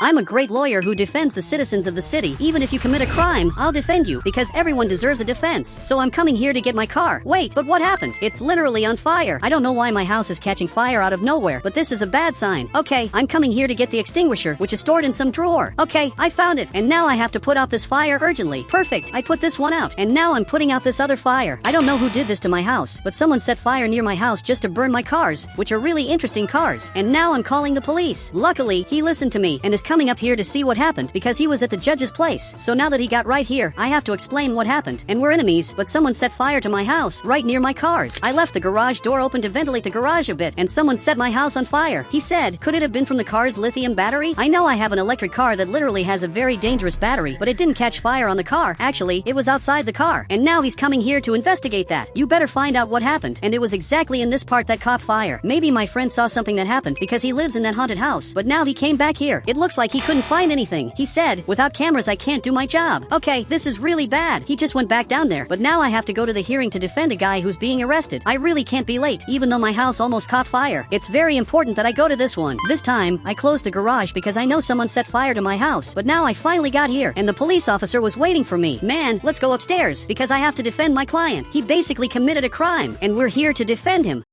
I'm a great lawyer who defends the citizens of the city. Even if you commit a crime, I'll defend you because everyone deserves a defense. So I'm coming here to get my car. Wait, but what happened? It's literally on fire. I don't know why my house is catching fire out of nowhere, but this is a bad sign. Okay, I'm coming here to get the extinguisher, which is stored in some drawer. Okay, I found it, and now I have to put out this fire urgently. Perfect, I put this one out, and now I'm putting out this other fire. I don't know who did this to my house, but someone set fire near my house just to burn my cars, which are really interesting cars, and now I'm calling the police. Luckily, he listened to me and is coming up here to see what happened because he was at the judge's place. So now that he got right here, I have to explain what happened. And we're enemies, but someone set fire to my house right near my cars. I left the garage door open to ventilate the garage a bit, and someone set my house on fire. He said, could it have been from the car's lithium battery? I know I have an electric car that literally has a very dangerous battery, but it didn't catch fire on the car. Actually, it was outside the car. And now he's coming here to investigate that. You better find out what happened. And it was exactly in this part that caught fire. Maybe my friend saw something that happened because he lives in that haunted house, but now he came back here. It looks like he couldn't find anything. He said, without cameras I can't do my job. Okay, this is really bad. He just went back down there, but now I have to go to the hearing to defend a guy who's being arrested. I really can't be late, even though my house almost caught fire. It's very important that I go to this one. This time, I closed the garage because I know someone set fire to my house, but now I finally got here, and the police officer was waiting for me. Man, let's go upstairs, because I have to defend my client. He basically committed a crime, and we're here to defend him.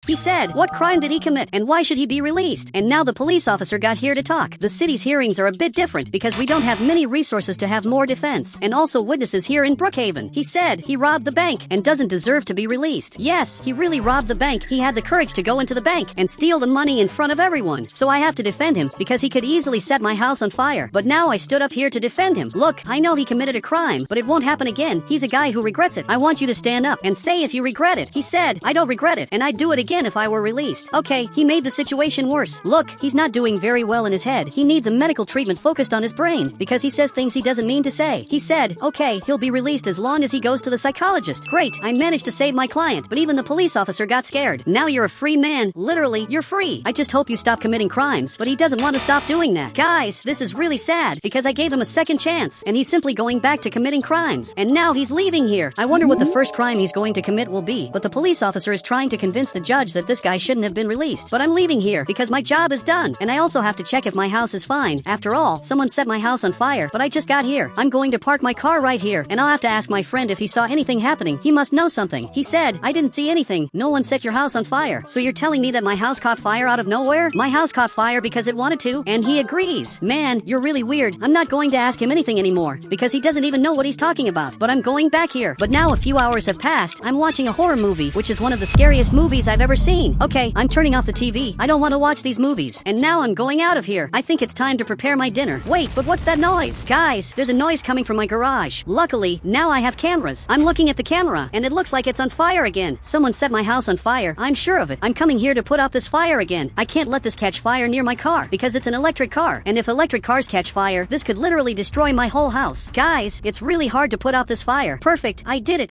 He said, what crime did he commit, and why should he be released? And now the police officer got here to talk. The city's hearings are a bit different because we don't have many resources to have more defense, and also witnesses here in Brookhaven. He said he robbed the bank and doesn't deserve to be released. Yes, he really robbed the bank. He had the courage to go into the bank and steal the money in front of everyone. So I have to defend him because he could easily set my house on fire. But now I stood up here to defend him. Look, I know he committed a crime, but it won't happen again. He's a guy who regrets it. I want you to stand up and say if you regret it. He said, I don't regret it, and I'd do it again if I were released. Okay, he made the situation worse. Look, he's not doing very well in his head. He needs a medical treatment focused on his brain because he says things he doesn't mean to say. He said, okay, he'll be released as long as he goes to the psychologist. Great, I managed to save my client, but even the police officer got scared. Now you're a free man. Literally, you're free. I just hope you stop committing crimes, but he doesn't want to stop doing that. Guys, this is really sad because I gave him a second chance, and he's simply going back to committing crimes. And now he's leaving here. I wonder what the first crime he's going to commit will be, but the police officer is trying to convince the judge that this guy shouldn't have been released. But I'm leaving here because my job is done, and I also have to check if my house is fine. After all, someone set my house on fire, but I just got here. I'm going to park my car right here, and I'll have to ask my friend if he saw anything happening. He must know something. He said, I didn't see anything. No one set your house on fire. So you're telling me that my house caught fire out of nowhere? My house caught fire because it wanted to, and he agrees. Man, you're really weird. I'm not going to ask him anything anymore because he doesn't even know what he's talking about. But I'm going back here. But now a few hours have passed. I'm watching a horror movie, which is one of the scariest movies I've ever seen. Okay, I'm turning off the TV. I don't want to watch these movies. And now I'm going out of here. I think it's time to prepare my dinner. Wait, but what's that noise? Guys, there's a noise coming from my garage. Luckily, now I have cameras. I'm looking at the camera, and it looks like it's on fire again. Someone set my house on fire. I'm sure of it. I'm coming here to put out this fire again. I can't let this catch fire near my car because it's an electric car. And if electric cars catch fire, this could literally destroy my whole house. Guys, it's really hard to put out this fire. Perfect, I did it.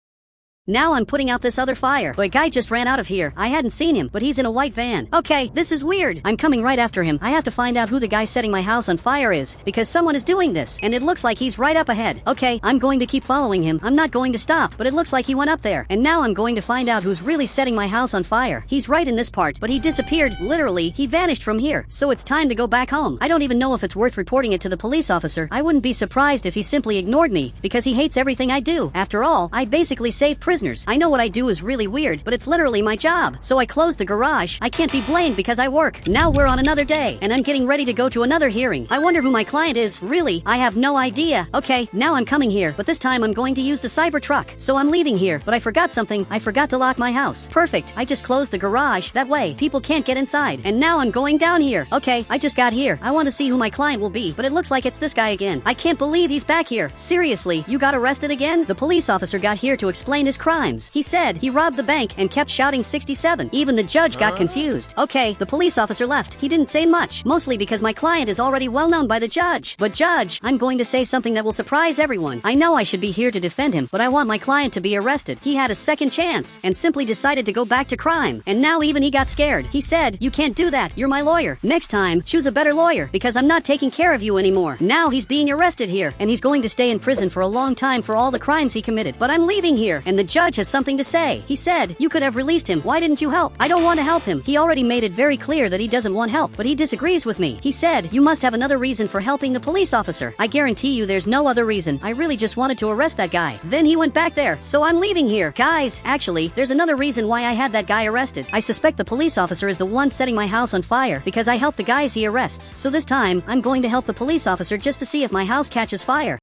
Now I'm putting out this other fire. But a guy just ran out of here. I hadn't seen him, but he's in a white van. Okay, this is weird. I'm coming right after him. I have to find out who the guy setting my house on fire is, because someone is doing this, and it looks like he's right up ahead. Okay, I'm going to keep following him. I'm not going to stop, but it looks like he went up there. And now I'm going to find out who's really setting my house on fire. He's right in this part, but he disappeared. Literally, he vanished from here. So it's time to go back home. I don't even know if it's worth reporting it to the police officer. I wouldn't be surprised if he simply ignored me, because he hates everything I do. After all, I basically save prisoners. I know what I do is really weird, but it's literally my job. So I closed the garage. I can't be blamed because I work. Now we're on another day, and I'm getting ready to go to another hearing. I wonder who my client is. Really, I have no idea. Okay, now I'm coming here, but this time I'm going to use the cyber truck. So I'm leaving here, but I forgot something. I forgot to lock my house. Perfect. I just closed the garage. That way, people can't get inside. And now I'm going down here. Okay, I just got here. I want to see who my client will be, but it looks like it's this guy again. I can't believe he's back here. Seriously, you got arrested again? The police officer got here to explain his crimes. He said he robbed the bank and kept shouting 67. Even the judge got confused. Okay, the police officer left. He didn't say much, mostly because my client is already well known by the judge. But judge, I'm going to say something that will surprise everyone. I know I should be here to defend him, but I want my client to be arrested. He had a second chance and simply decided to go back to crime. And now even he got scared. He said, you can't do that. You're my lawyer. Next time, choose a better lawyer because I'm not taking care of you anymore. Now he's being arrested here, and he's going to stay in prison for a long time for all the crimes he committed. But I'm leaving here, and the judge has something to say. He said, "You could have released him. Why didn't you help?" I don't want to help him. He already made it very clear that he doesn't want help, but he disagrees with me. He said, "You must have another reason for helping the police officer." I guarantee you there's no other reason. I really just wanted to arrest that guy. Then he went back there, so I'm leaving here. Guys, actually, there's another reason why I had that guy arrested. I suspect the police officer is the one setting my house on fire because I helped the guys he arrests. So this time, I'm going to help the police officer just to see if my house catches fire.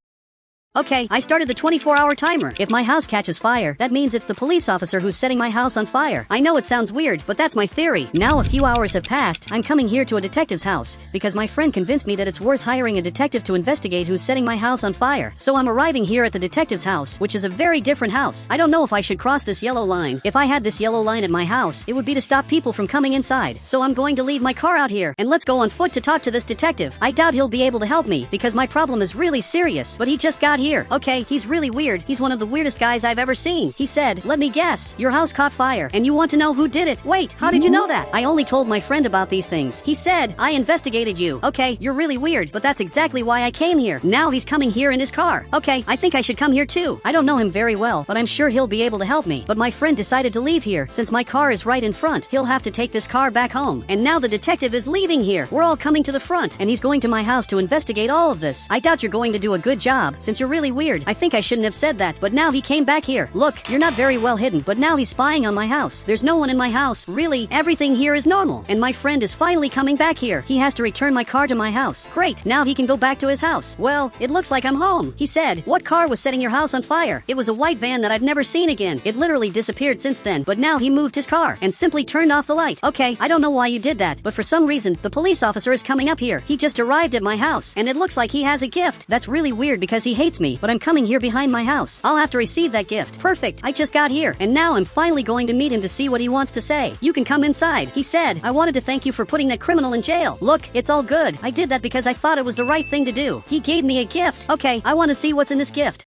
Okay, I started the 24-hour timer. If my house catches fire, that means it's the police officer who's setting my house on fire. I know it sounds weird, but that's my theory. Now a few hours have passed. I'm coming here to a detective's house because my friend convinced me that it's worth hiring a detective to investigate who's setting my house on fire. So I'm arriving here at the detective's house, which is a very different house. I don't know if I should cross this yellow line. If I had this yellow line at my house, it would be to stop people from coming inside. So I'm going to leave my car out here and let's go on foot to talk to this detective. I doubt he'll be able to help me because my problem is really serious, but he just got here. Okay, he's really weird. He's one of the weirdest guys I've ever seen. He said, "Let me guess, your house caught fire and you want to know who did it." Wait, how did you know that? I only told my friend about these things. He said, "I investigated you." Okay, you're really weird, but that's exactly why I came here. Now he's coming here in his car. Okay, I think I should come here too. I don't know him very well, but I'm sure he'll be able to help me. But my friend decided to leave here. Since my car is right in front, he'll have to take this car back home. And now the detective is leaving here. We're all coming to the front, and he's going to my house to investigate all of this. I doubt you're going to do a good job, since you're really weird. I think I shouldn't have said that, but now he came back here. Look, you're not very well hidden, but now he's spying on my house. There's no one in my house. Really, everything here is normal. And my friend is finally coming back here. He has to return my car to my house. Great, now he can go back to his house. Well, it looks like I'm home. He said, "What car was setting your house on fire?" It was a white van that I've never seen again. It literally disappeared since then, but now he moved his car and simply turned off the light. Okay, I don't know why you did that, but for some reason, the police officer is coming up here. He just arrived at my house, and it looks like he has a gift. That's really weird because he hates me, but I'm coming here behind my house. I'll have to receive that gift. Perfect, I just got here, and now I'm finally going to meet him to see what he wants to say. "You can come inside." He said, "I wanted to thank you for putting that criminal in jail. Look, it's all good. I did that because I thought it was the right thing to do." He gave me a gift. Okay, I want to see what's in this gift.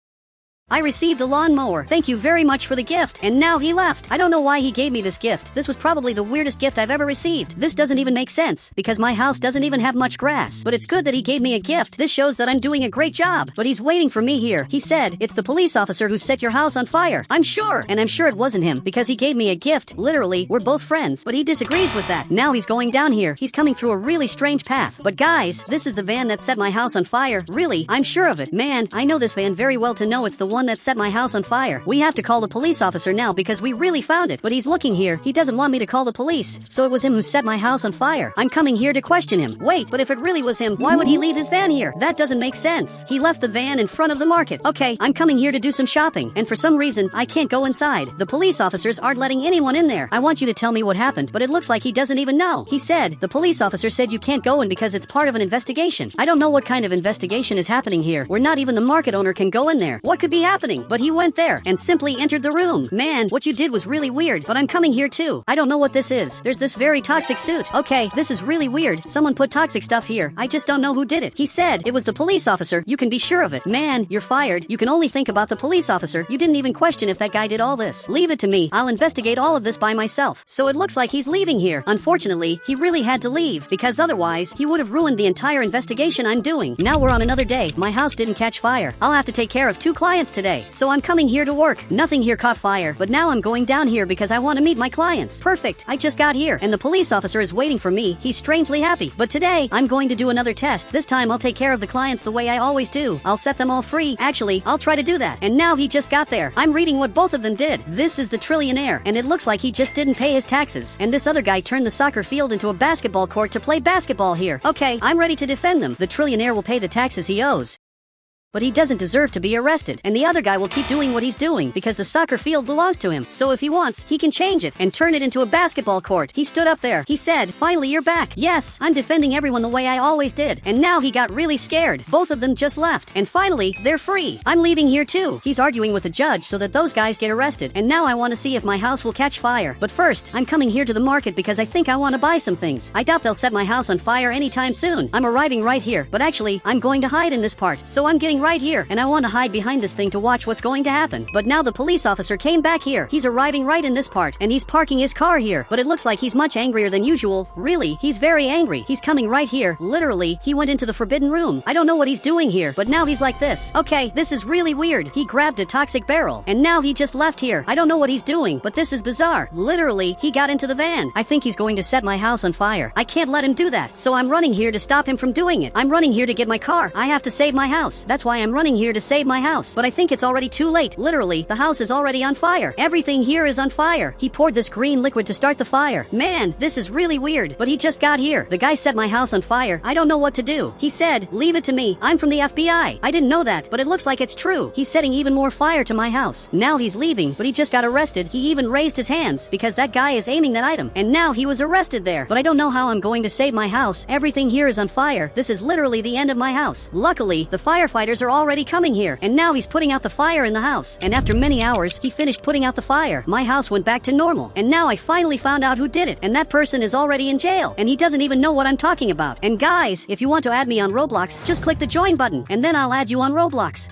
I received a lawnmower. Thank you very much for the gift. And now he left. I don't know why he gave me this gift. This was probably the weirdest gift I've ever received. This doesn't even make sense, because my house doesn't even have much grass. But it's good that he gave me a gift. This shows that I'm doing a great job. But he's waiting for me here. He said, "It's the police officer who set your house on fire." I'm sure. And I'm sure it wasn't him, because he gave me a gift. Literally, we're both friends. But he disagrees with that. Now he's going down here. He's coming through a really strange path. But guys, this is the van that set my house on fire. Really, I'm sure of it. Man, I know this van very well to know it's the one that set my house on fire. We have to call the police officer now because we really found it. But he's looking here. He doesn't want me to call the police. So it was him who set my house on fire. I'm coming here to question him. Wait, but if it really was him, why would he leave his van here? That doesn't make sense. He left the van in front of the market. Okay, I'm coming here to do some shopping. And for some reason, I can't go inside. The police officers aren't letting anyone in there. I want you to tell me what happened, but it looks like he doesn't even know. He said, the police officer said you can't go in because it's part of an investigation. I don't know what kind of investigation is happening here, where not even the market owner can go in there. What could be happening? But he went there and simply entered the room. Man, what you did was really weird, but I'm coming here too. I don't know what this is. There's this very toxic suit. Okay, this is really weird. Someone put toxic stuff here. I just don't know who did it. He said it was the police officer. You can be sure of it. Man, you're fired. You can only think about the police officer. You didn't even question if that guy did all this. Leave it to me. I'll investigate all of this by myself. So it looks like he's leaving here. Unfortunately, he really had to leave because otherwise he would have ruined the entire investigation I'm doing. Now we're on another day. My house didn't catch fire. I'll have to take care of 2 clients today. So I'm coming here to work. Nothing here caught fire, but now I'm going down here because I want to meet my clients. Perfect. I just got here and the police officer is waiting for me. He's strangely happy. But today, I'm going to do another test. This time I'll take care of the clients the way I always do. I'll set them all free. Actually, I'll try to do that. And now he just got there. I'm reading what both of them did. This is the trillionaire, and it looks like he just didn't pay his taxes. And this other guy turned the soccer field into a basketball court to play basketball here. Okay, I'm ready to defend them. The trillionaire will pay the taxes he owes. But he doesn't deserve to be arrested, and the other guy will keep doing what he's doing because the soccer field belongs to him. So if he wants, he can change it and turn it into a basketball court. He stood up there. He said, "Finally, you're back." Yes, I'm defending everyone the way I always did. And now he got really scared. Both of them just left. And finally, they're free. I'm leaving here too. He's arguing with the judge so that those guys get arrested. And now I want to see if my house will catch fire. But first, I'm coming here to the market because I think I want to buy some things. I doubt they'll set my house on fire anytime soon. I'm arriving right here, but actually, I'm going to hide in this part. So I'm getting right here, and I want to hide behind this thing to watch what's going to happen. But now the police officer came back here. He's arriving right in this part, and he's parking his car here. But it looks like he's much angrier than usual. Really, he's very angry. He's coming right here. Literally, he went into the forbidden room. I don't know what he's doing here, but now he's like this. Okay, this is really weird. He grabbed a toxic barrel, and now he just left here. I don't know what he's doing, but this is bizarre. Literally, he got into the van. I think he's going to set my house on fire. I can't let him do that, so I'm running here to stop him from doing it. I'm running here to get my car. I have to save my house. That's why I'm running here to save my house. But I think it's already too late. Literally, the house is already on fire. Everything here is on fire. He poured this green liquid to start the fire. Man, this is really weird, but he just got here. The guy set my house on fire. I don't know what to do. He said, "Leave it to me. I'm from the FBI." I didn't know that, but it looks like it's true. He's setting even more fire to my house. Now he's leaving, but he just got arrested. He even raised his hands because that guy is aiming that item, and now he was arrested there. But I don't know how I'm going to save my house. Everything here is on fire. This is literally the end of my house. Luckily, the firefighters are already coming here, and now he's putting out the fire in the house. And after many hours, he finished putting out the fire. My house went back to normal, and now I finally found out who did it, and that person is already in jail, and he doesn't even know what I'm talking about. And guys, if you want to add me on Roblox, just click the join button, and then I'll add you on Roblox.